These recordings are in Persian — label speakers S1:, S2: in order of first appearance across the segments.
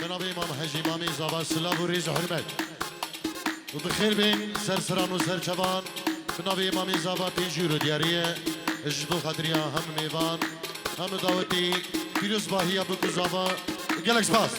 S1: جناب امام حجی امام زاوا سلاو و ریز حرمت و بخیر بین سرسران و سرچوان جناب امام زاوا پیجور دیاریه اجدو خدریا هم میوان هم دعوتی پیروز باهیا بکو زاوا گلک سپاس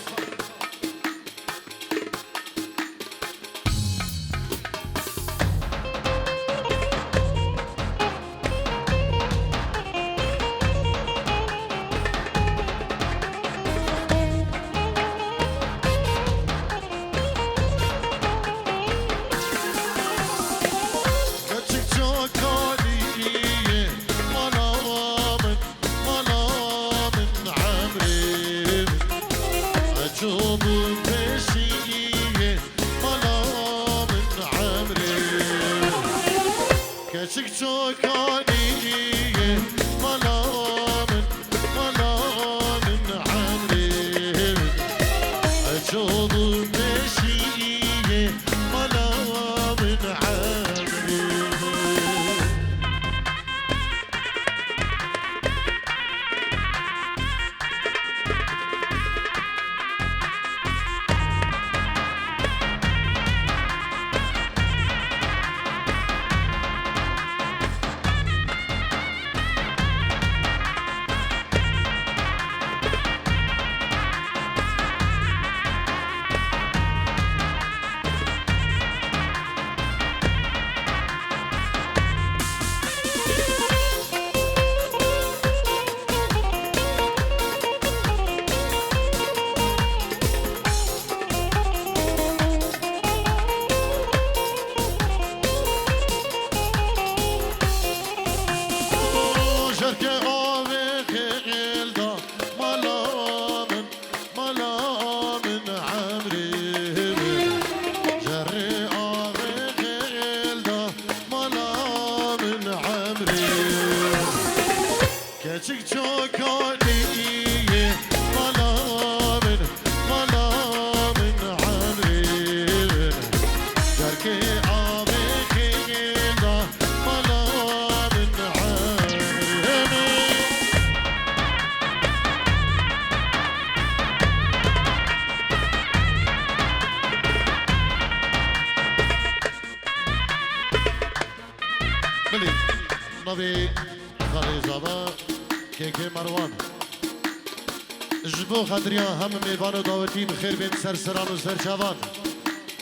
S1: خدریا هم میوان و دعوتی بخیر بین سرسران و سرچوان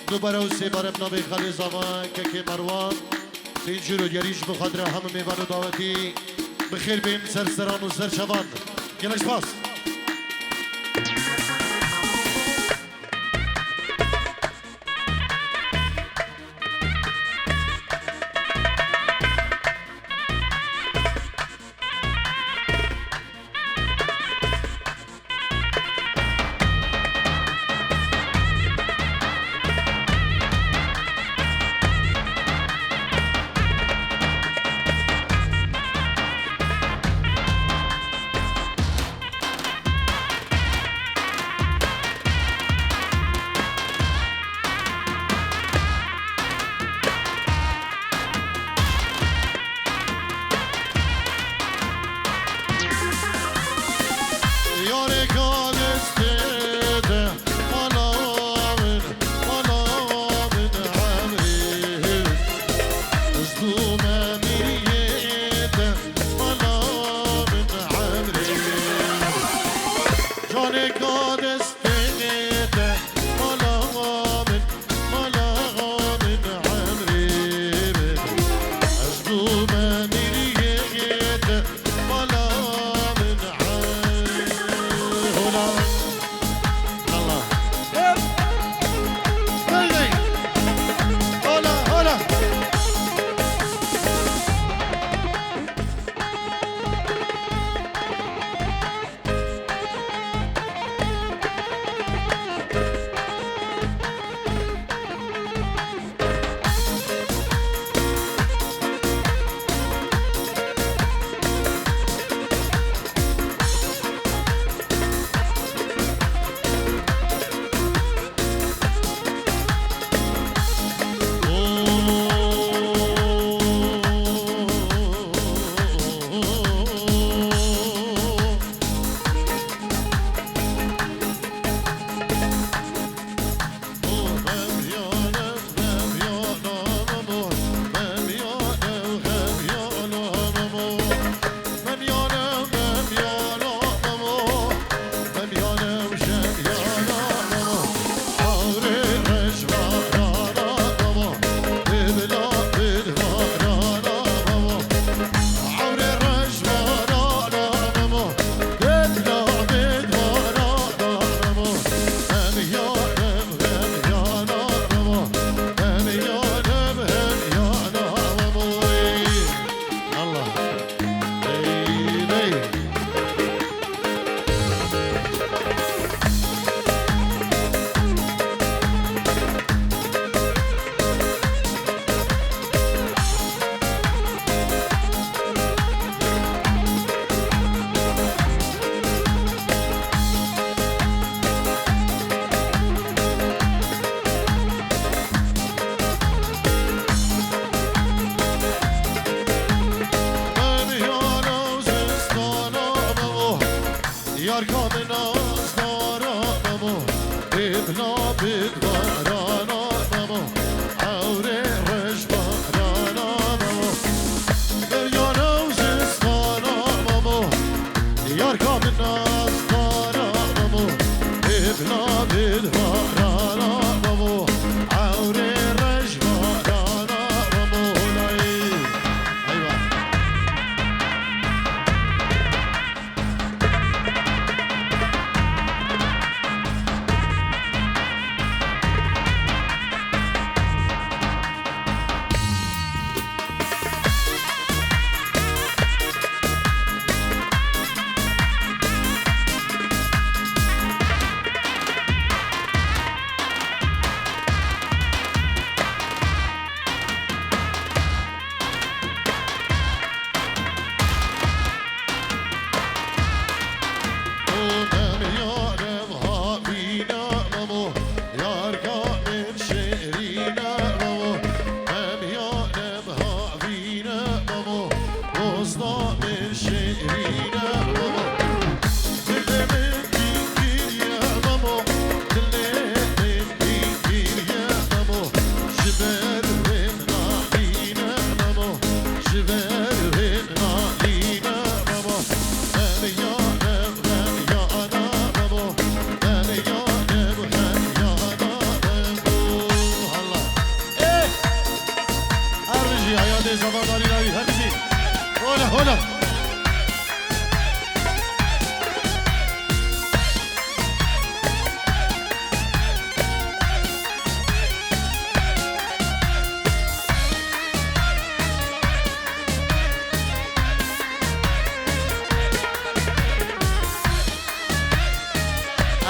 S1: دوباره و سه بار ابنابی خالی زمان که مروان تینجور و گریش بخدریا هم میوان و دعوتی بخیر بین سرسران و سرچوان گلش پاس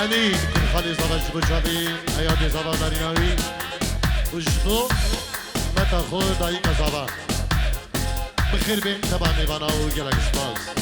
S1: امین خالی زبان شبوچابی حیات زبان داریناوی وجدو متا خود دایی کزبان بخیر بین تبا میوانا و گلک سپاس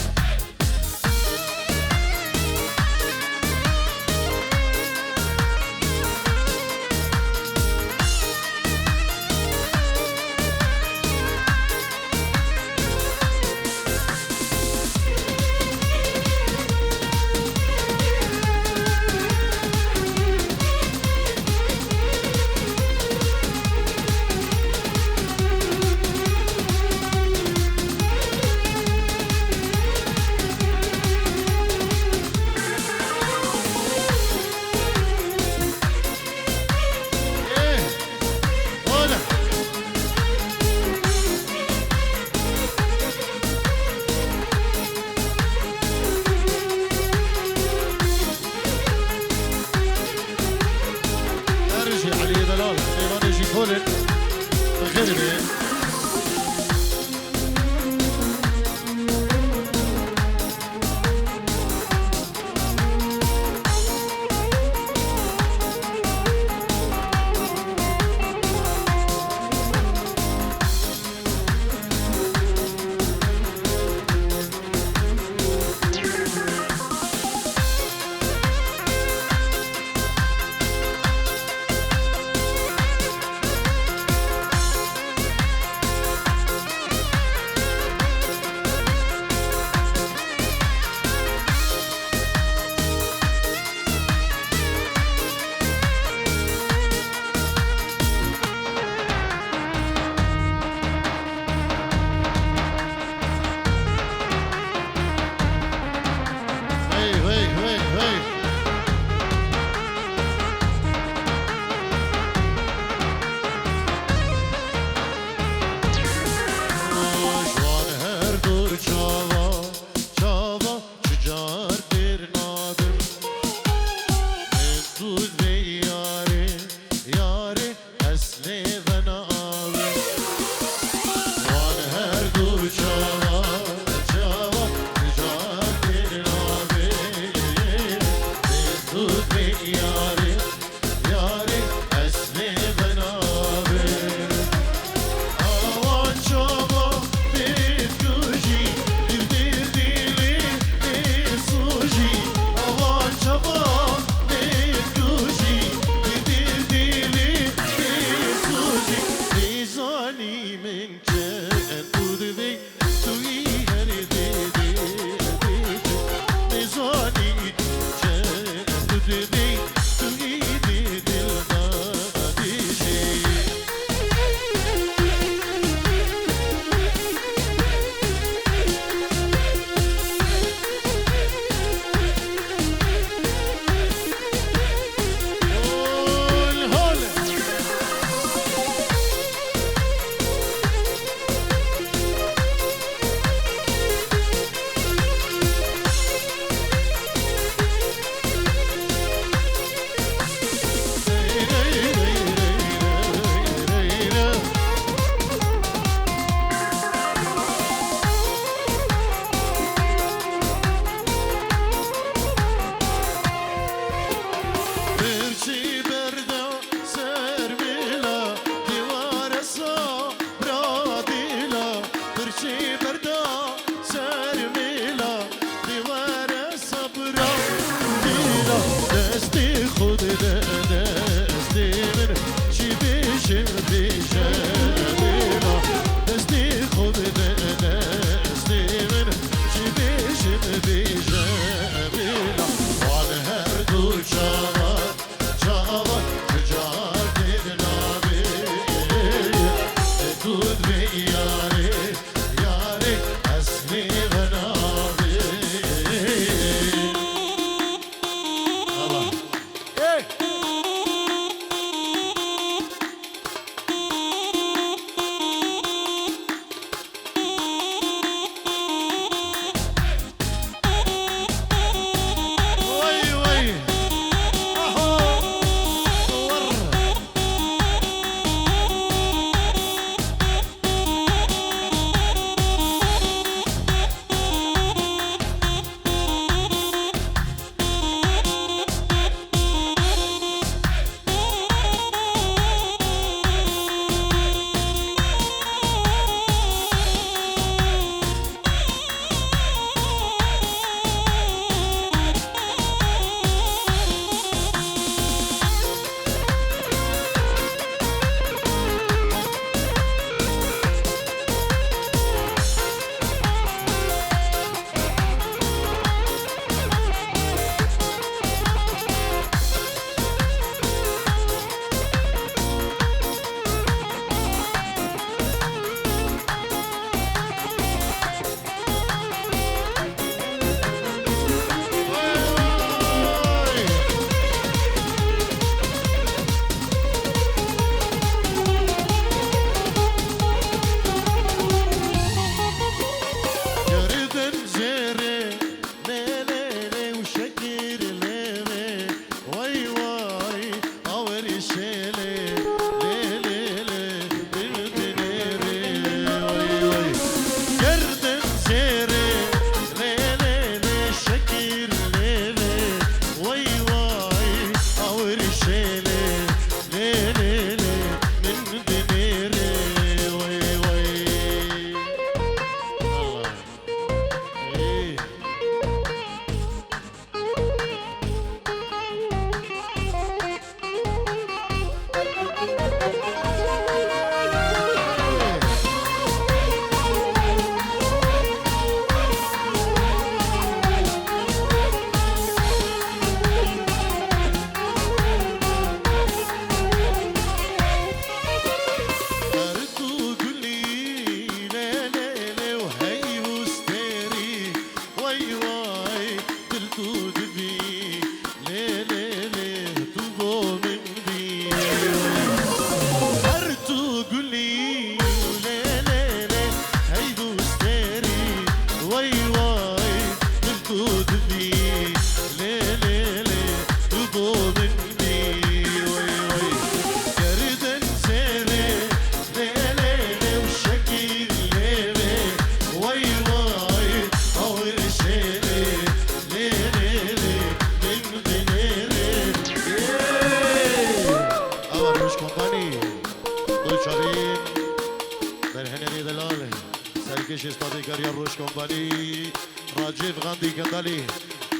S1: دنیا روش کمپانی راجیف غاندی کندالی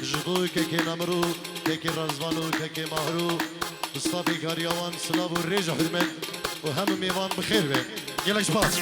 S1: جدو که نمرو که رزوانو که ماهرو مصطفی کاریوان سلام و ریج حرمت و هم میوان بخیر به گلش باز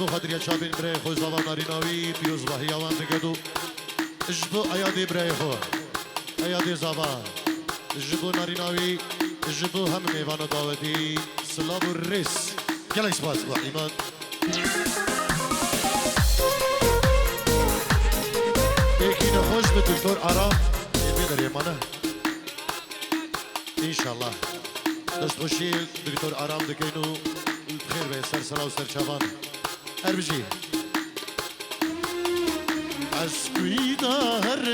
S1: جبو خاطر چابین برای خوش زبان ناریناوی پیروز باهیاوان دگدو جبو ایادی برای خو ایادی زبان جبو ناریناوی جبو هم میوان دعوتی سلام و ریس گلش باز با ایمان یکی نخوش به دکتر آرام یه در ایمانه انشالله دست خوشی دکتر آرام دکینو خیر به سر سرا و سر چابان اربجي اسكويدا هر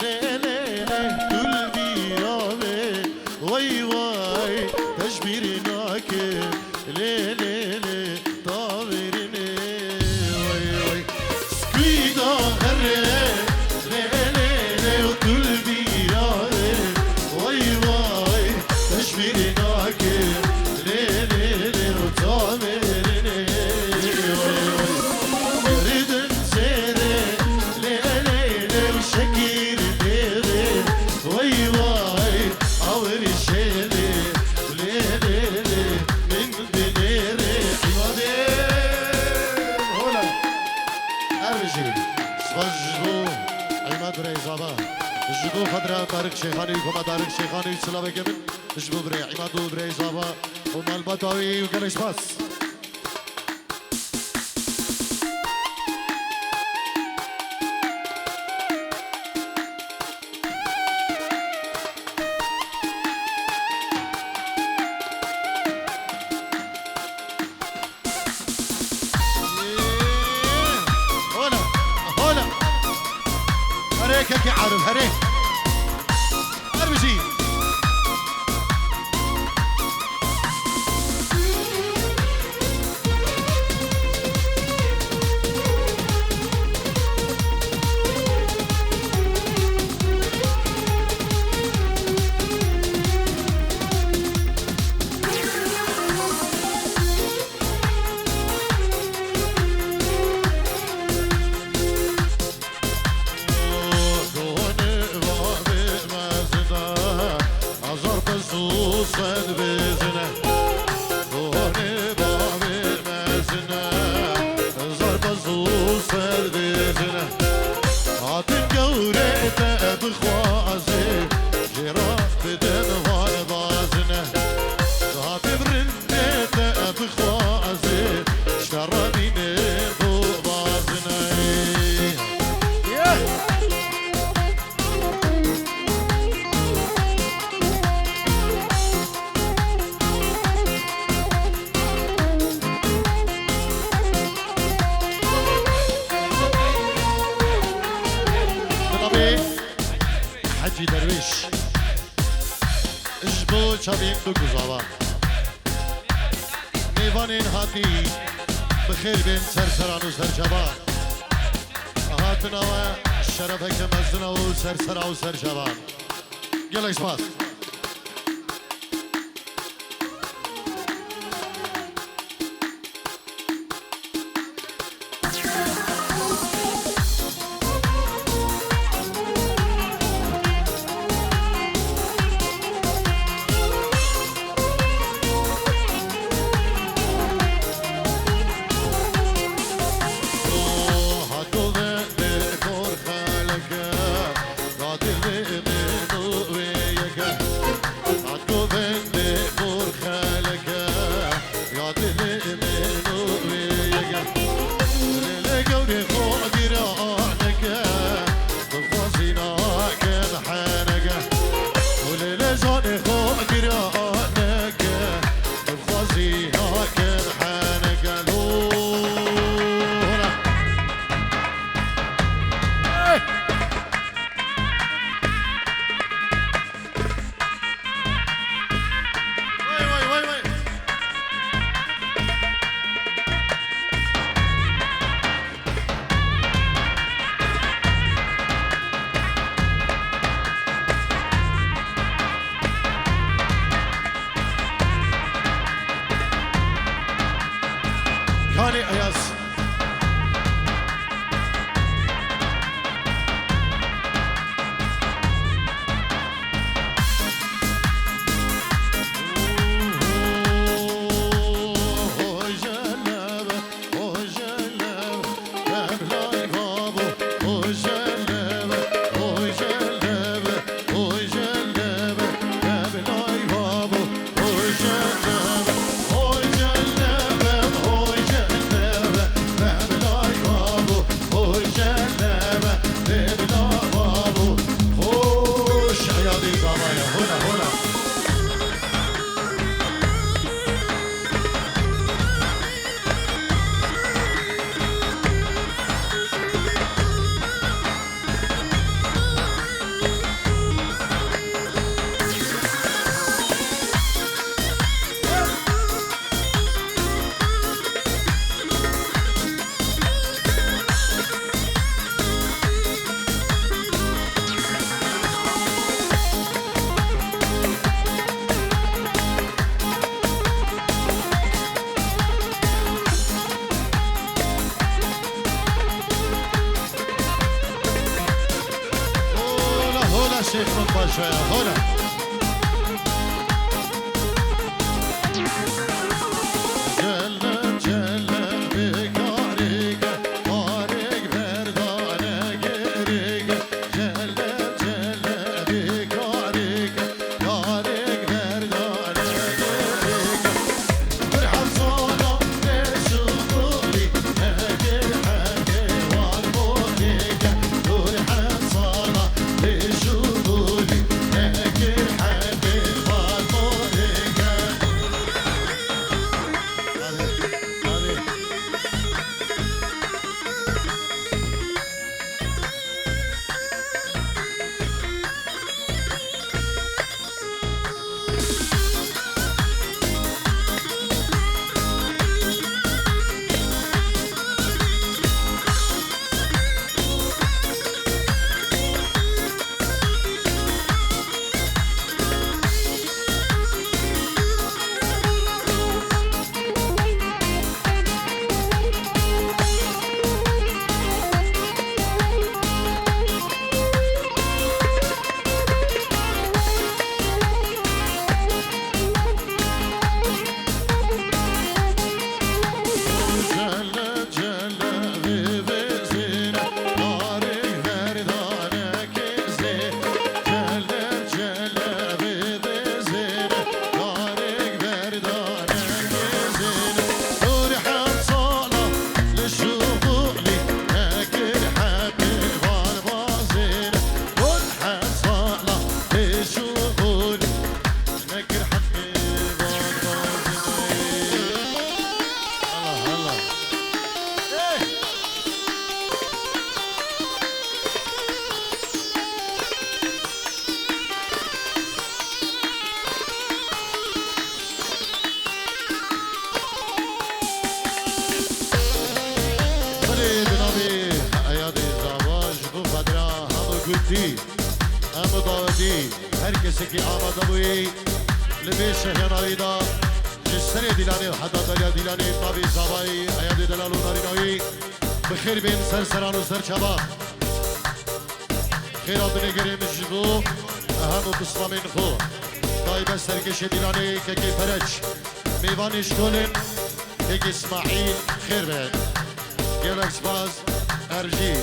S1: لا لا لا قلبي يابي واي واي تجبيرناك لا لا لا طابرني واي واي اسكويدا هر لا لا لا قلبي يابي واي واي تجبيرناك لا لا لا طابرني جبو خضراء طارق شيخاني وكما طارق شيخاني سلام كمن جبو بري عمادو بري زابا ومال بطاوي وكلش باس هولا هولا هريك يا عارف هريك اربجي حجي درويش اجبو شابين دوكو زاوا ميوانين هاتي بخير بين سرسران وسرشبان هاتنا وشرفك مزنا وسرسرا وسرشبان يلا اسباس باشا هلا جل جل بكاريك طارق بردانه گریگ جل جل بكاريك طارق بردانه گریگ برحم صالا بشغولي اگر حقي والمونيك برحم صالا بشغولي اگر حقي والمونيك ام داودی هر کسی که آماده بوی لبی شهرنایی دا جسر دیلانی و حدا دلیا دیلانی نبی زبایی ایاد دلالو نارینایی بخیر بین سرسران و سرچبا خیرات نگریم جبو اهم و بسلامین خو دایب سرکش دیلانی که که پرچ میوانش کلن که اسماعیل خیر بین گلکس باز ارجی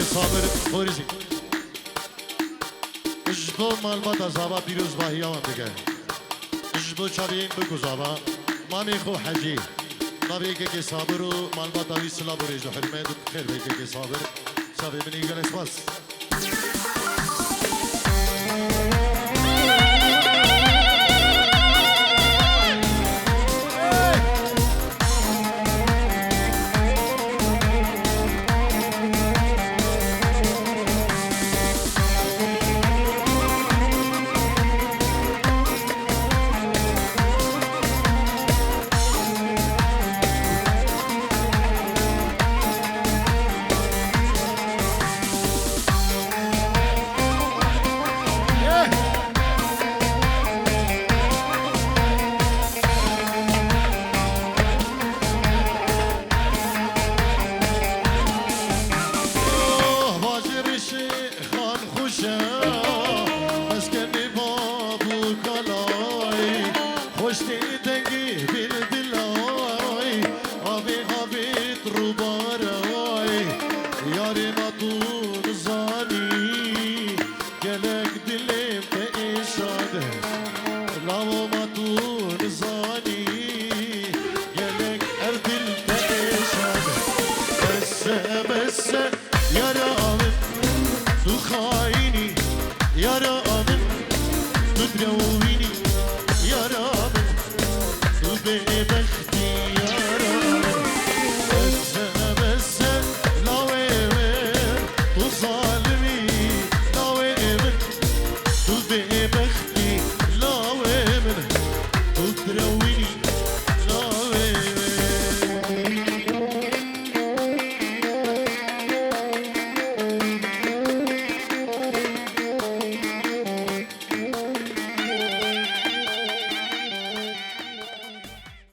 S1: صابر خورزي اجدو مال بادا زابا بيروز باهيوان دقر اجدو چابين بگو زابا مامي خو حجي نبي كي صابرو مال بادا وي سلابو ريجو حرمه خير بي كي صابر شابي مني جلس بس
S2: Yara alım, tüdreuvini